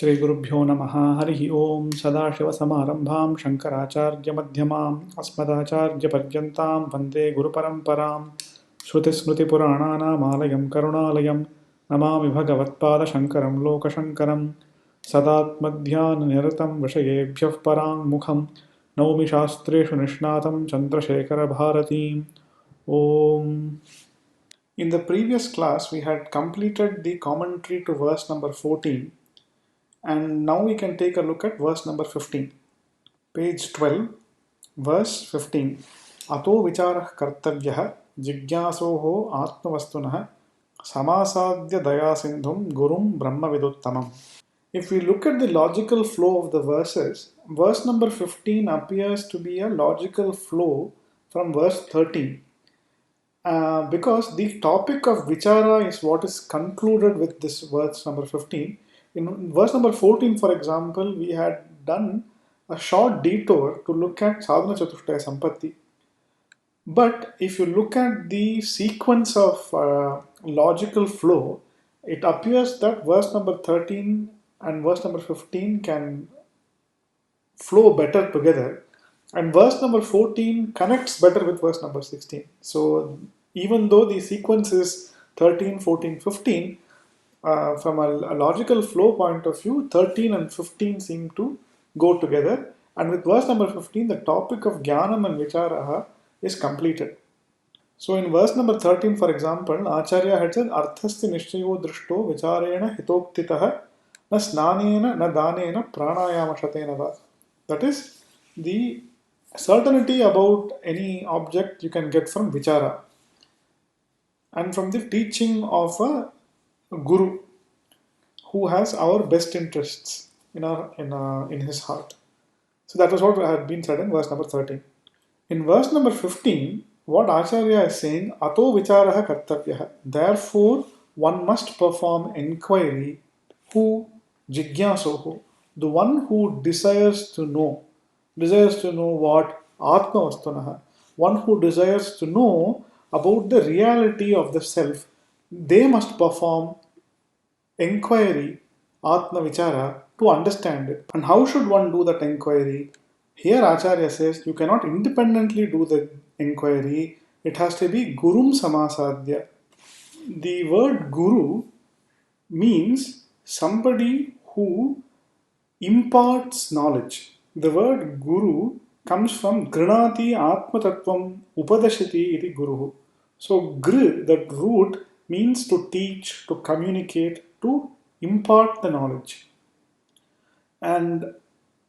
श्रीगुरुभ्यो नमः। हरिः ओं। सदाशिवसमारम्भां शङ्कराचार्यमध्यमाम् अस्मदाचार्यपर्यन्तां वन्दे गुरुपरम्परां। श्रुतिस्मृतिपुराणानामालयं करुणालयं नमामि भगवत्पादशङ्करं लोकशङ्करं। सदात्मध्याननिरतं विषयेभ्यः पराङ्मुखं नौमि शास्त्रेषु निष्णातं चन्द्रशेखरभारतीम्। ॐ. In the previous class, we had completed the commentary to verse number 14. And now we can take a look at verse number 15. Page 12, verse 15. Ato vicharah kartavyah jigyasoho atmavastunah samasadya dayasindhum gurum brahmaviduttamam. If we look at the logical flow of the verses, verse number 15 appears to be a logical flow from verse 13. Because the topic of vichara is what is concluded with this verse number 15. In verse number 14, for example, we had done a short detour to look at sadhana chatushtaya sampatti. But if you look at the sequence of logical flow, it appears that verse number 13 and verse number 15 can flow better together, and verse number 14 connects better with verse number 16. So even though the sequence is 13, 14, 15, from a logical flow point of view, 13 and 15 seem to go together, and with verse number 15 the topic of jnanam and vicharaha is completed. So in verse number 13, for example, Acharya had said arthasti nishchayo drishto vicharena hitoktitah na snanena na danena pranayama shatena va. That is the certainty about any object you can get from vichara and from the teaching of a guru who has our best interests in his heart. So that was what had been said in verse number 13. In verse number 15, what Acharya is saying, Ato vicharaha kartavyah. Therefore, one must perform inquiry. Who? Jigyasoho. The one who desires to know. Desires to know what? Atma vastunaha. One who desires to know about the reality of the self. They must perform inquiry, Atma Vichara, to understand it. And how should one do that inquiry? Here Acharya says you cannot independently do the inquiry, it has to be Gurum Samasadhya. The word Guru means somebody who imparts knowledge. The word Guru comes from Grinati Atma Tattvam Upadashati iti Guruhu. So Gr, that root, means to teach, to communicate, to impart the knowledge. And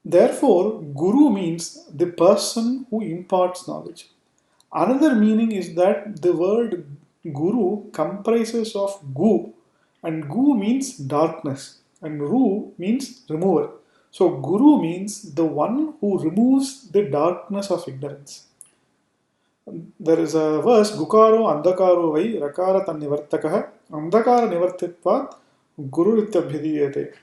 therefore, Guru means the person who imparts knowledge. Another meaning is that the word Guru comprises of Gu, and Gu means darkness, and Ru means remover. So Guru means the one who removes the darkness of ignorance. There is a verse, Gukaro Andakaro Vai Rakara Tannivartakaha Andakara Nivartitvat Guru Rityabhidiyate.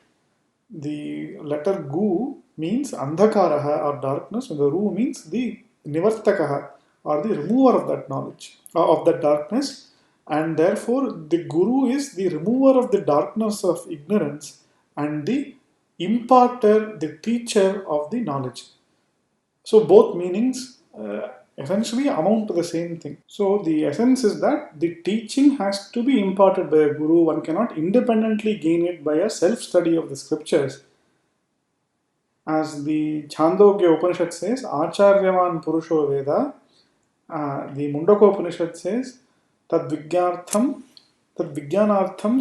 The letter Gu means Andhakaraha or darkness, and the Ru means the Nivartakaha or the remover of that knowledge, of that darkness, and therefore the Guru is the remover of the darkness of ignorance and the imparter, the teacher of the knowledge. So both meanings essentially amount to the same thing. So the essence is that the teaching has to be imparted by a guru. One cannot independently gain it by a self-study of the scriptures. As the Chandogya Upanishad says, Acharyavan Purusho Veda, the Mundaka Upanishad says, Tad Vijnanartham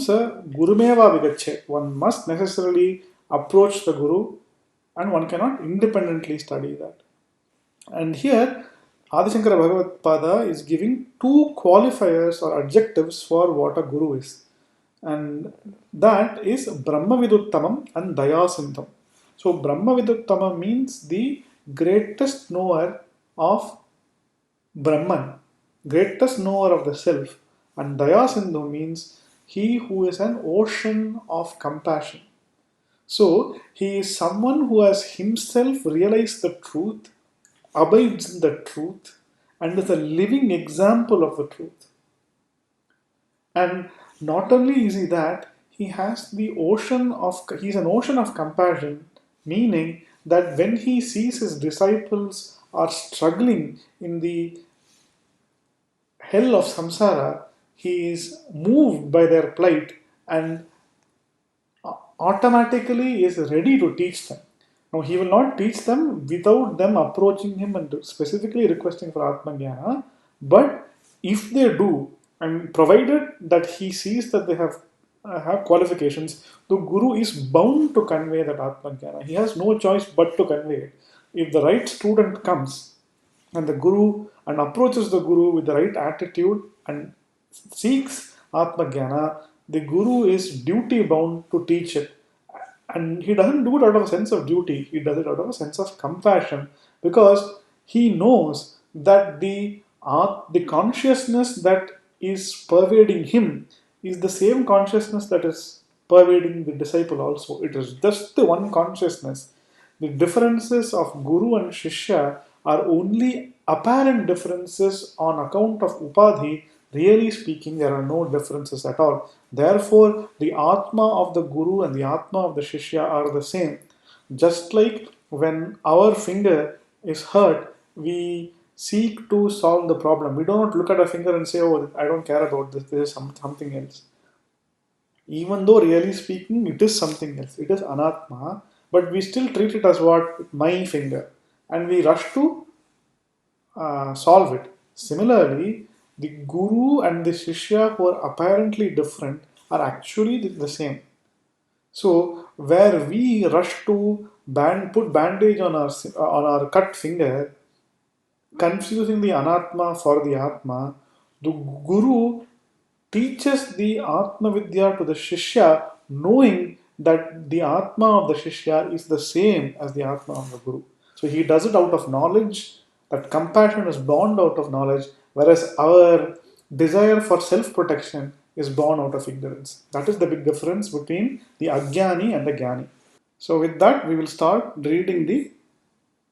sa Gurumeva Vigacche. One must necessarily approach the Guru and one cannot independently study that. And here, Adi Shankara Bhagavad-pada is giving two qualifiers or adjectives for what a guru is. And that is Brahmaviduttamam and Dayasindham. So Brahmaviduttamam means the greatest knower of Brahman, greatest knower of the self. And Dayasindhu means he who is an ocean of compassion. So he is someone who has himself realized the truth, abides in the truth, and is a living example of the truth. And not only is he that, he's an ocean of compassion, meaning that when he sees his disciples are struggling in the hell of samsara, he is moved by their plight and automatically is ready to teach them. Now, he will not teach them without them approaching him and specifically requesting for Atmajnana, but if they do, and provided that he sees that they have qualifications, the Guru is bound to convey that Atmajnana. He has no choice but to convey it. If the right student comes and the Guru and approaches the Guru with the right attitude and seeks Atmajnana, the Guru is duty bound to teach it. And he doesn't do it out of a sense of duty, he does it out of a sense of compassion, because he knows that the consciousness that is pervading him is the same consciousness that is pervading the disciple also. It is just the one consciousness. The differences of Guru and Shishya are only apparent differences on account of Upadhi. Really speaking, there are no differences at all. Therefore, the Atma of the Guru and the Atma of the Shishya are the same. Just like when our finger is hurt, we seek to solve the problem. We do not look at a finger and say, oh, I don't care about this, this is something else. Even though really speaking, it is something else. It is anatma, but we still treat it as what? My finger. And we rush to solve it. Similarly, the guru and the shishya who are apparently different are actually the same. So, where we rush to put bandage on our cut finger, confusing the anatma for the atma, the guru teaches the Atma Vidya to the Shishya, knowing that the Atma of the Shishya is the same as the Atma of the Guru. So he does it out of knowledge, that compassion is born out of knowledge, whereas our desire for self protection is born out of ignorance. That is the big difference between the Ajnani and the Jnani. So, with that, we will start reading the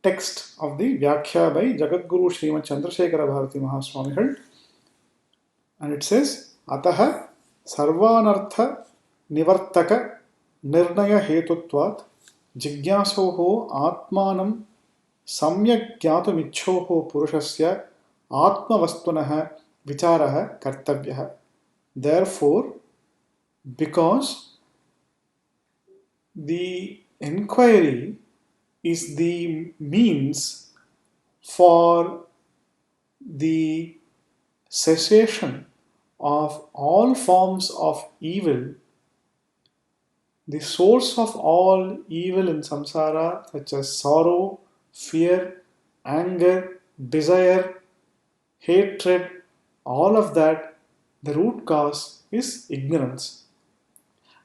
text of the Vyakhya by Jagadguru Srimad Chandrasekhara Bharati Mahaswamigal. And it says, Ataha Sarvanartha Nivartaka Nirnaya Hetutvat Jigyasoho Atmanam Samyak Gyatamichoho Purushasya Atmavastunaha Vicharaha Kartavyaha. Therefore, because the inquiry is the means for the cessation of all forms of evil, the source of all evil in samsara, such as sorrow, fear, anger, desire, hatred, all of that, the root cause is ignorance.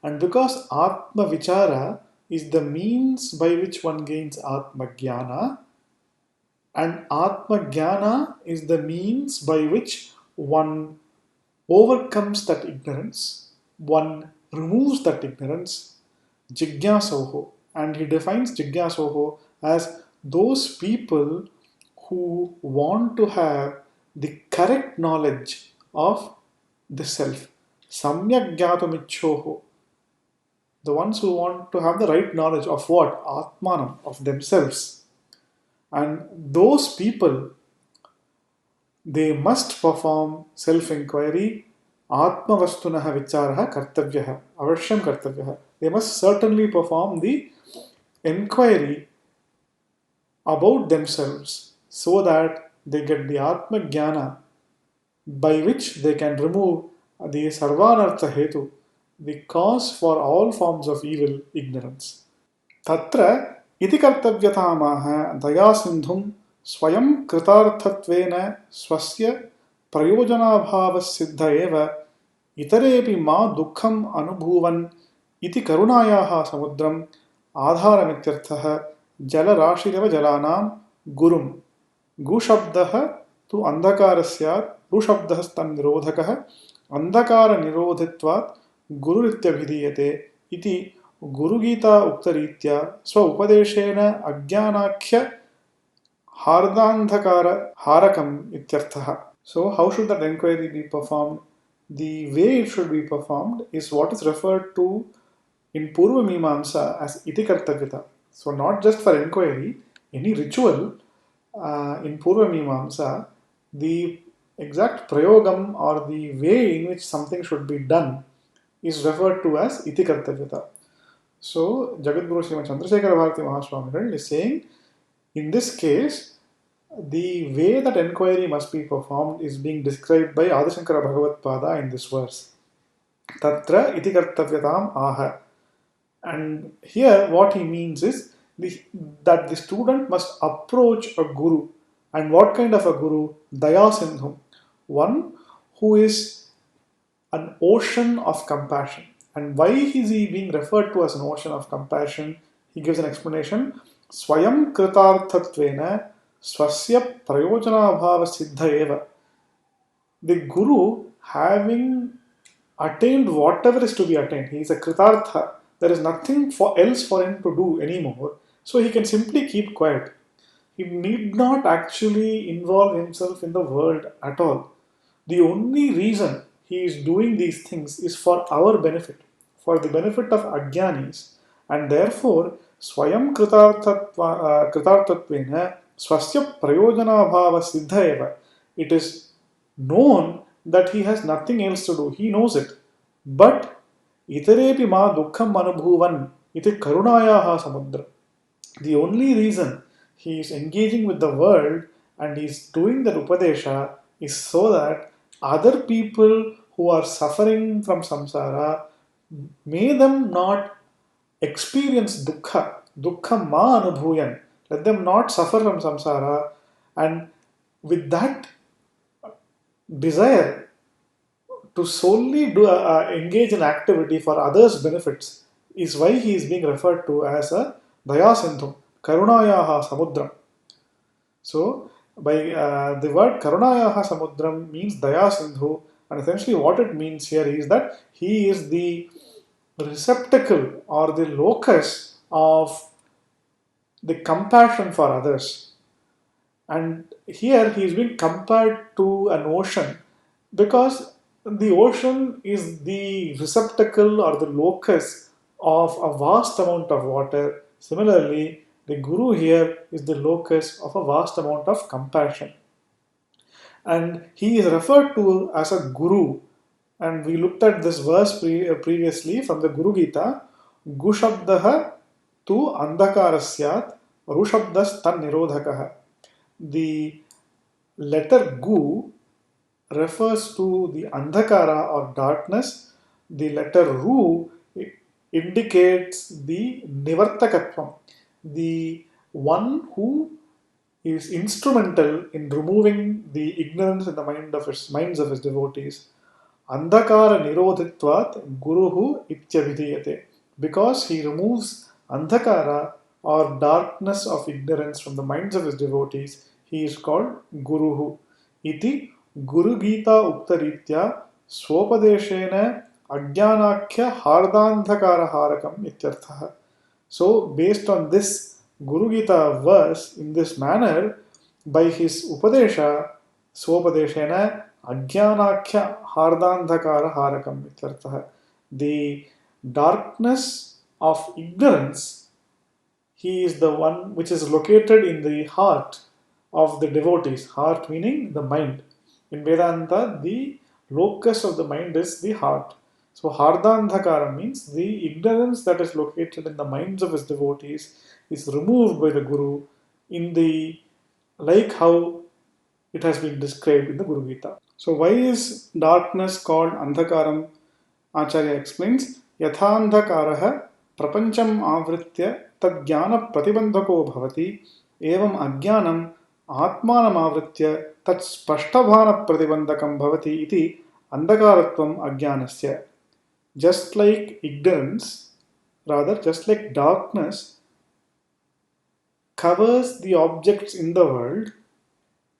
And because Atma Vichara is the means by which one gains Atma Jnana, and Atma Jnana is the means by which one overcomes that ignorance, one removes that ignorance, Jigyasoho. And he defines Jigyasoho as those people who want to have the correct knowledge of the self. Samyak Gyatamichoho. The ones who want to have the right knowledge of what? Atmanam, of themselves. And those people, they must perform self-inquiry. Atmavastunaha vicharaha kartavyaha. Avashyam kartavyaha. They must certainly perform the inquiry about themselves so that they get the Atma Jnana by which they can remove the Sarvanartha Hetu, the cause for all forms of evil, ignorance. Tatra iti kartavyatamaha dayasindhum स्वयं कृतार्थत्वेन स्वस्य प्रयोजनाभावसिद्ध एव इतरेपि मा दुःखम् अनुभूवन् इति करुणायाः समुद्रम् आधारमित्यर्थः जलराशिरव जलानां गुरुं गुशब्दः तु अन्धकारस्यात् रुशब्दः तन्निरोधकः अन्धकारनिरोधित्वात् गुरुरित्यभिधीयते इति गुरुगीता उक्तरीत्या स्व उपदेशेन अज्ञानाख्य Hardandhakara Harakam ityarthaha. So, how should that inquiry be performed? the way it should be performed is what is referred to in Purva Mimamsa as iti kartavyata. So not just for inquiry, any ritual in Purva Mimamsa, the exact prayogam or the way in which something should be done is referred to as iti kartavyata. So Jagadguru Srimad Chandrasekhara Bharati Mahaswamigal is saying, in this case, the way that enquiry must be performed is being described by Adishankara Bhagavad Pada in this verse. Tatra iti kartavyatam aha. And here what he means is that the student must approach a guru. And what kind of a guru? Daya Sindhu. One who is an ocean of compassion. And why is he being referred to as an ocean of compassion? He gives an explanation. Swayam kritarthatvena swasya prayojana siddha eva. The guru, having attained whatever is to be attained, he is a kritartha. There is nothing else for him to do anymore. So he can simply keep quiet. He need not actually involve himself in the world at all. The only reason he is doing these things is for our benefit, for the benefit of Ajnanis, and therefore Swayam Kritartatvena Swasya Prayojana Siddha eva. It is known that he has nothing else to do. He knows it. But Itarepi ma dukkham anubhuvan iti karunayaha samudra. The only reason he is engaging with the world and he is doing that upadesha is so that other people who are suffering from samsara, may them not experience dukkha, dukkha ma anubhuyan. Let them not suffer from samsara, and with that desire to solely engage in activity for others' benefits is why he is being referred to as a Daya Sindhu, Karunayaha Samudram. So, by the word Karunayaha Samudram means Daya Sindhu, and essentially what it means here is that he is the receptacle or the locus of the compassion for others. And here he is being compared to an ocean because the ocean is the receptacle or the locus of a vast amount of water. Similarly, the guru here is the locus of a vast amount of compassion. And he is referred to as a guru. And we looked at this verse previously from the Guru Gita. Gushabdaha tu andhakarasyat rushabdas tan nirodhakaha. The letter Gu refers to the andhakara or darkness. The letter Ru indicates the nivartakatvam, the one who is instrumental in removing the ignorance in the minds of his devotees. Andhakara nirodhitvat guruhu ityavidiyate. Because he removes andhakara or darkness of ignorance from the minds of his devotees, he is called guruhu. Iti Guru Gita Uktaritya Swopadeshena Ajnanakhya Hardandhakara Harakam Ityarthaha. So, based on this Guru Gita verse, in this manner, by his Upadesha, Swopadeshena Ajnanakhya Hardandhakara Harakam Ityarthaha. The darkness of ignorance, he is the one which is located in the heart of the devotees. Heart meaning the mind. In Vedanta, the locus of the mind is the heart. So, Hardandhakara means the ignorance that is located in the minds of his devotees is removed by the Guru in the like how it has been described in the Guru Gita. So, why is darkness called Andhakaram? Acharya explains, Yathandhakaraha prapancham avritya tad jnana pratibandhako bhavati evam ajnanam atmanam avritya tat spashtabhana pratibandhakam bhavati iti andhakaratvam ajnanasya. Just like ignorance, rather just like darkness covers the objects in the world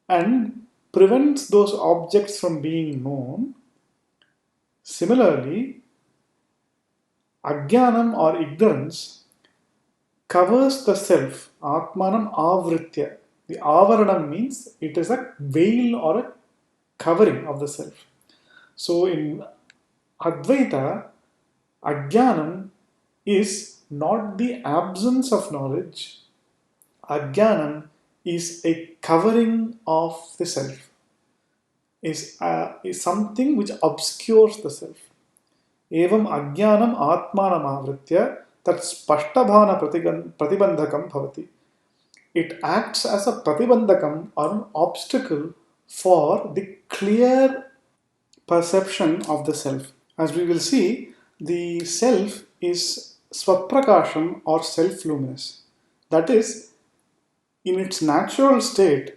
and prevents those objects from being known, similarly, Ajnanam or ignorance covers the self. Atmanam avritya. The avaranam means it is a veil or a covering of the self. So in Advaita, Ajnanam is not the absence of knowledge. Ajnanam is a covering of the self, is something which obscures the self. Evam ajnanam atmanam avritya tat spashtabhana pratibandhakam bhavati. It acts as a pratibandhakam or an obstacle for the clear perception of the self. As we will see, the self is swaprakasham or self-luminous. That is, in its natural state,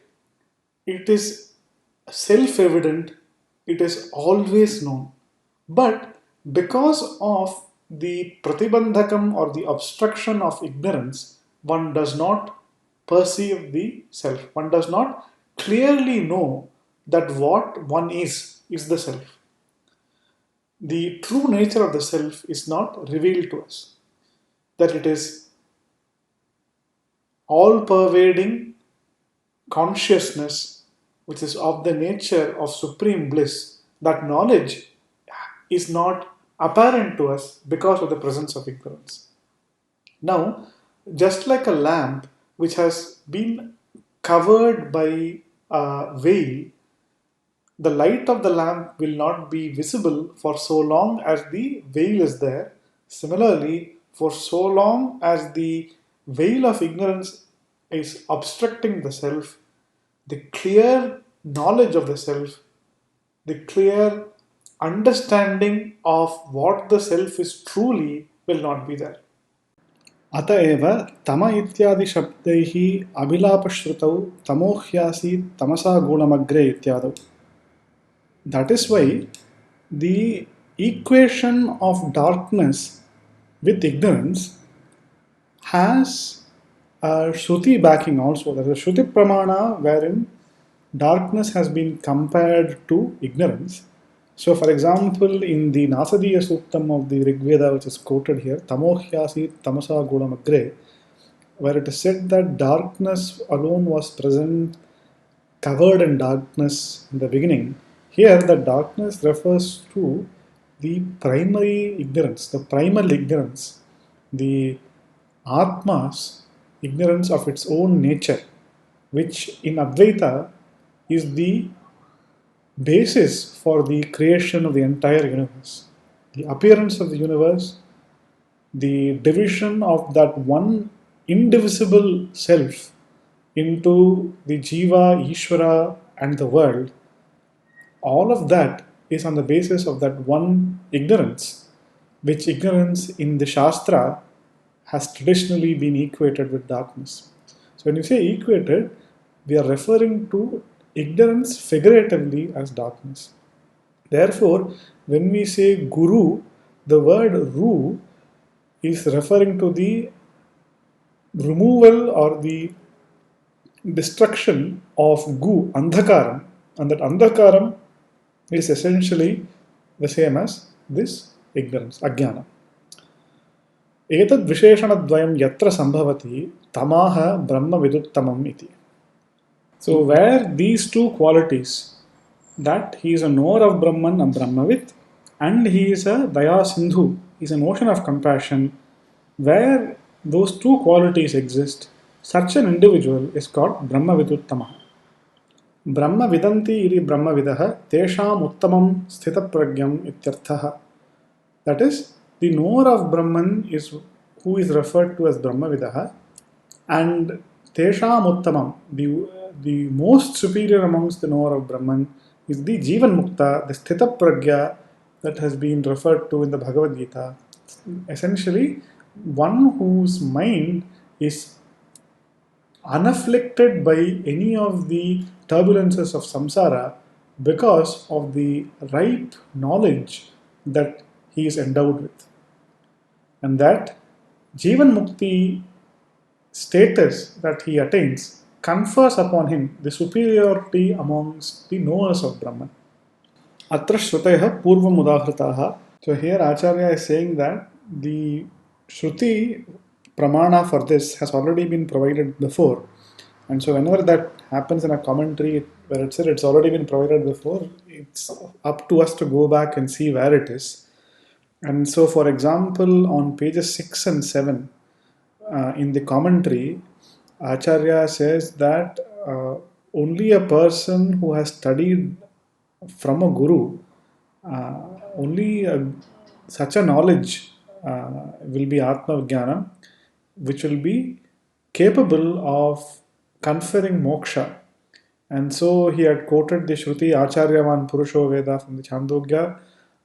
it is self-evident, it is always known. But because of the pratibandhakam or the obstruction of ignorance, one does not perceive the self. One does not clearly know that what one is the self. The true nature of the self is not revealed to us. That it is all pervading consciousness which is of the nature of supreme bliss. That knowledge is not apparent to us because of the presence of ignorance. Now, just like a lamp which has been covered by a veil, the light of the lamp will not be visible for so long as the veil is there. Similarly, for so long as the veil of ignorance is obstructing the self, the clear knowledge of the self, the clear understanding of what the self is truly will not be there. अत एव तम इत्यादि शब्दैः अभिलापश्रुतौ तमोह्यासीत् तमसा गुणमग्रे इत्यादौ. That is why the equation of darkness with ignorance has a Shruti backing also. There is a Shruti Pramana wherein darkness has been compared to ignorance. So, for example, in the Nasadiya Suktam of the Rig Veda, which is quoted here, Tamohyasi Tamasa Gulamagre, where it is said that darkness alone was present, covered in darkness in the beginning. Here, the darkness refers to the primary ignorance, the primal ignorance, the Atma's ignorance of its own nature, which in Advaita is the basis for the creation of the entire universe. The appearance of the universe, the division of that one indivisible self into the Jiva, Ishvara, and the world, all of that is on the basis of that one ignorance, which ignorance in the Shastra has traditionally been equated with darkness. So when you say equated, we are referring to ignorance figuratively as darkness. Therefore, when we say Guru, the word Ru is referring to the removal or the destruction of Gu, Andhakaram, and that Andhakaram is essentially the same as this ignorance, Ajnana. एतद् विशेषणद्वयं यत्र सम्भवति तमाह ब्रह्मविदुत्तमम् इति. So where these two qualities, that he is a knower of Brahman, a Brahmavit, and he is a Daya Sindhu, he is an ocean of compassion, where those two qualities exist, such an individual is called Brahmaviduttama. Brahma vidanti iri Brahmavidah tesham uttamam sthitapragyam ityarthaha. That is, the knower of Brahman is who is referred to as Brahmavidah, and tesham uttamam, the most superior amongst the knower of Brahman is the Jivan Mukta, the Sthita Pragya that has been referred to in the Bhagavad Gita. Essentially, one whose mind is unafflicted by any of the turbulences of samsara because of the ripe knowledge that he is endowed with. And that Jivan Mukti status that he attains confers upon him the superiority amongst the knowers of Brahman. Atra Shrutayah Purvam Udahritaha. So here Acharya is saying that the Shruti Pramana for this has already been provided before. And so whenever that happens in a commentary where it said it's already been provided before, it's up to us to go back and see where it is. And so, for example, on pages 6 and 7 in the commentary, Acharya says that only a person who has studied from a guru, uh, only such a knowledge will be Atma Vijnana, which will be capable of conferring moksha. And so he had quoted the Shruti Acharyavan Purusho Veda from the Chandogya,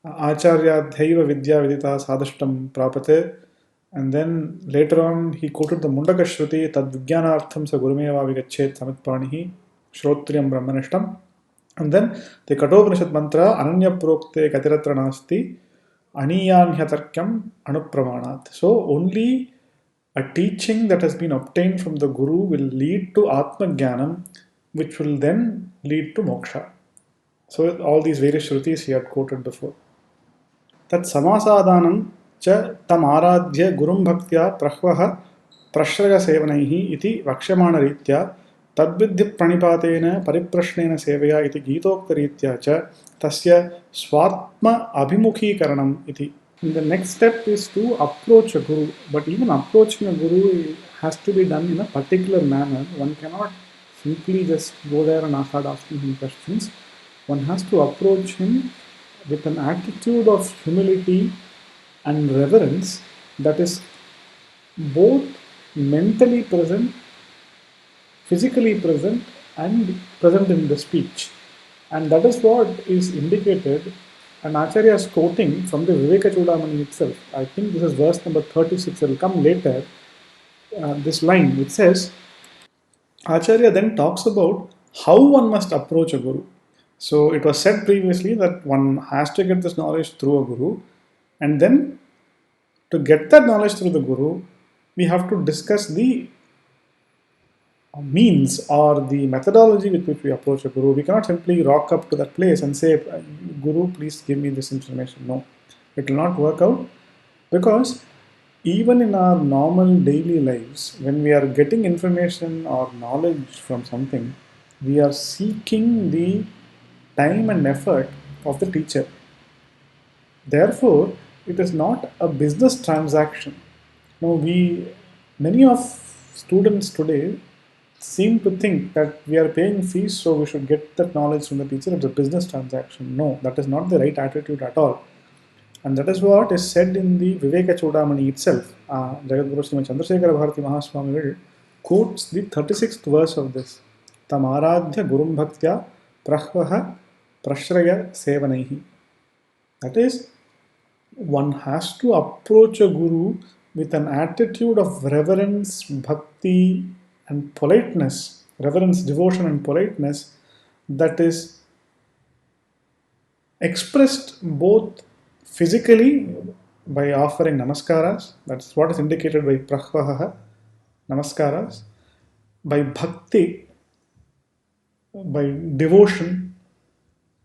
Acharya Dhaiva Vidya Vidita Sadashtam Prapate. And then later on he quoted the Mundaka Shruti Tad Vijnanartham Sa Gurumeva Vigachet Samitpanihi Shrotriyam Brahmanishtam. And then the Kathopanishad mantra Ananya Prokte Katiratra Nasti Aniyanyhatarkyam Anupramanat. So only a teaching that has been obtained from the Guru will lead to Atma Jnanam, which will then lead to moksha. So all these various Shrutis he had quoted before. Tat samasadhanam cha tam aradhya gurum bhaktya prahvaha prashraya sevanaihi iti vakshamana ritya tadvidhi pranipatena pariprashnena sevaya iti gitokta ritya cha tasya swartma abhimukhi karanam iti. The next step is to approach a guru, but even approaching a guru has to be done in a particular manner. One cannot simply just go there and start asking him questions. One has to approach him with an attitude of humility and reverence that is both mentally present, physically present, and present in the speech. And that is what is indicated. And Acharya is quoting from the Viveka Chudamani itself. I think this is verse number 36. It will come later. This line, it says, Acharya then talks about how one must approach a guru. So it was said previously that one has to get this knowledge through a guru, and then to get that knowledge through the guru, we have to discuss the means or the methodology with which we approach a guru. We cannot simply rock up to that place and say, Guru, please give me this information. No, it will not work out, because even in our normal daily lives, when we are getting information or knowledge from something, we are seeking the time and effort of the teacher. Therefore, it is not a business transaction. Now, many of students today seem to think that we are paying fees, so we should get that knowledge from the teacher. It's a business transaction. No, that is not the right attitude at all. And that is what is said in the Viveka Chudamani itself. Jagadguru Srimad Chandrasekhara Bharati Mahaswami quotes the 36th verse of this. Tam aradhya gurum bhaktya prahvaha prashraya sevanaihi. That is, one has to approach a guru with an attitude of reverence, bhakti, and politeness, reverence, devotion, and politeness that is expressed both physically by offering namaskaras, that's what is indicated by prahvaha, namaskaras, by bhakti, by devotion,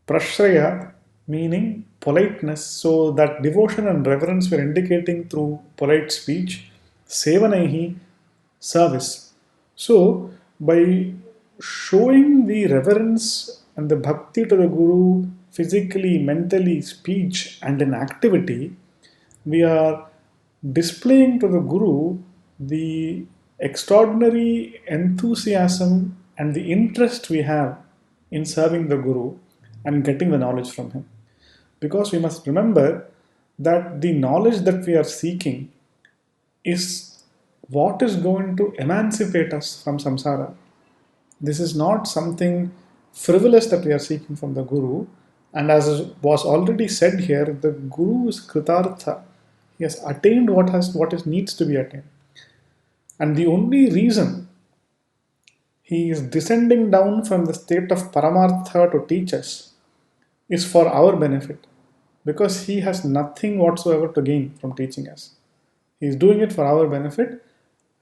prashraya, meaning politeness. So that devotion and reverence we're indicating through polite speech, sevanaihi, service. So by showing the reverence and the bhakti to the guru physically, mentally, speech, and in activity, we are displaying to the guru the extraordinary enthusiasm and the interest we have in serving the guru and getting the knowledge from him. Because we must remember that the knowledge that we are seeking is what is going to emancipate us from samsara. This is not something frivolous that we are seeking from the guru. And as was already said here, the guru is kritartha. He has attained what needs to be attained. And the only reason he is descending down from the state of paramartha to teach us is for our benefit, because he has nothing whatsoever to gain from teaching us. He is doing it for our benefit,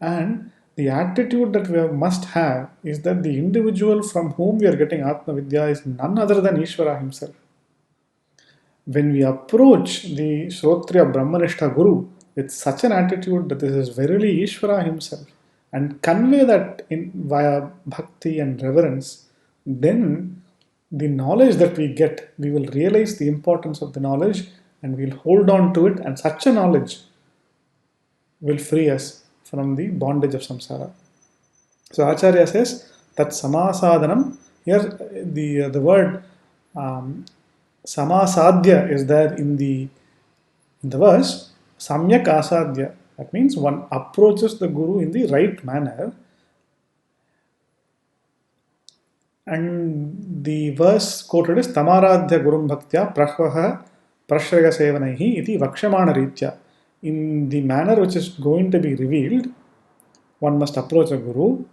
and the attitude that we must have is that the individual from whom we are getting Atma Vidya is none other than Ishvara himself. When we approach the Shrotriya Brahmanishta Guru with such an attitude that this is verily Ishvara himself, and convey that via bhakti and reverence, then the knowledge that we get, we will realize the importance of the knowledge and we'll hold on to it, and such a knowledge will free us from the bondage of samsara. So Acharya says that samasadhanam, here the word samasadhya is there in the verse, samyak asadhya. That means one approaches the guru in the right manner. And the verse quoted is Tamaradhya Gurum Bhaktya Prahvaha Prashraya Sevanaihi iti Vakshamana Ritya. In the manner which is going to be revealed, one must approach a guru.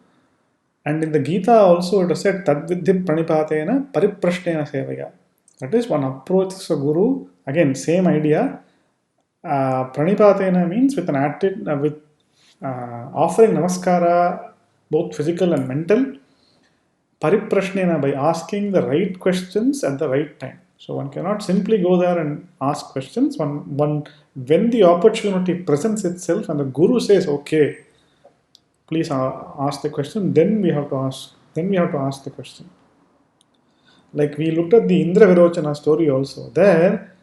And in the Gita also it is said Tadvidhi Pranipatena Pariprashnena Sevaya. That is, one approaches a guru, again, same idea. Pranipatena means with an attitude, with offering namaskara, both physical and mental. Pariprashnena, by asking the right questions at the right time. So one cannot simply go there and ask questions. When the opportunity presents itself and the guru says, okay, please ask the question, then we have to ask. Then we have to ask the question. Like we looked at the Indra Virochana story also. There,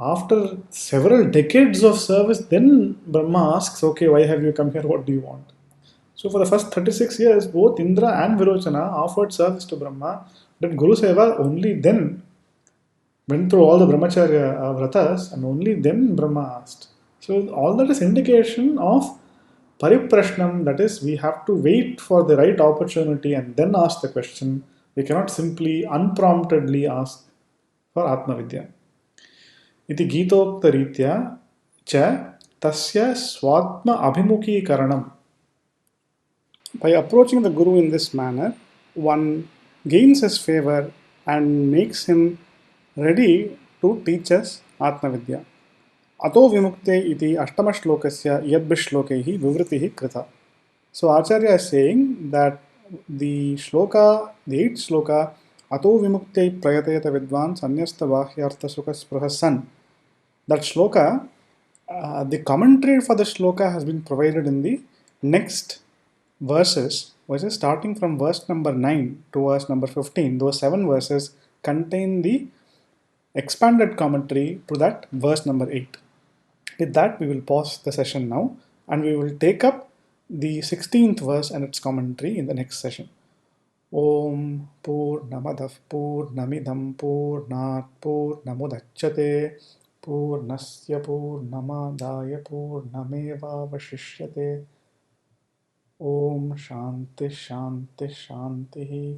after several decades of service, then Brahma asks, okay, why have you come here? What do you want? So for the first 36 years, both Indra and Virochana offered service to Brahma. But Guru Seva only then went through all the Brahmacharya vratas, and only then Brahma asked. So all that is indication of pariprashnam, that is, we have to wait for the right opportunity and then ask the question. We cannot simply unpromptedly ask for Atmavidya. Iti Gitoktaritya cha tasya swatma abhimukhi. By approaching the Guru in this manner, one gains his favor and makes him ready to teach us Atmavidya. Ato vimukte iti ashtamashlokasya yadbhishlokaihi vivritihi krita. So Acharya is saying that the shloka, the 8th shloka, Ato vimukte prayateta vidvan sanyasta vahyartha sukha sprahasan. That shloka, the commentary for the shloka has been provided in the next verses, which is starting from verse number 9 to verse number 15. Those 7 verses contain the expanded commentary to that verse number 8. With that, we will pause the session now and we will take up the 16th verse and its commentary in the next session. Om Purnamadav Purnamidam Purnat Purnamudachyate Purnasya Purnamadaya Purnameva Vashishyate. Om Shanti Shanti Shanti.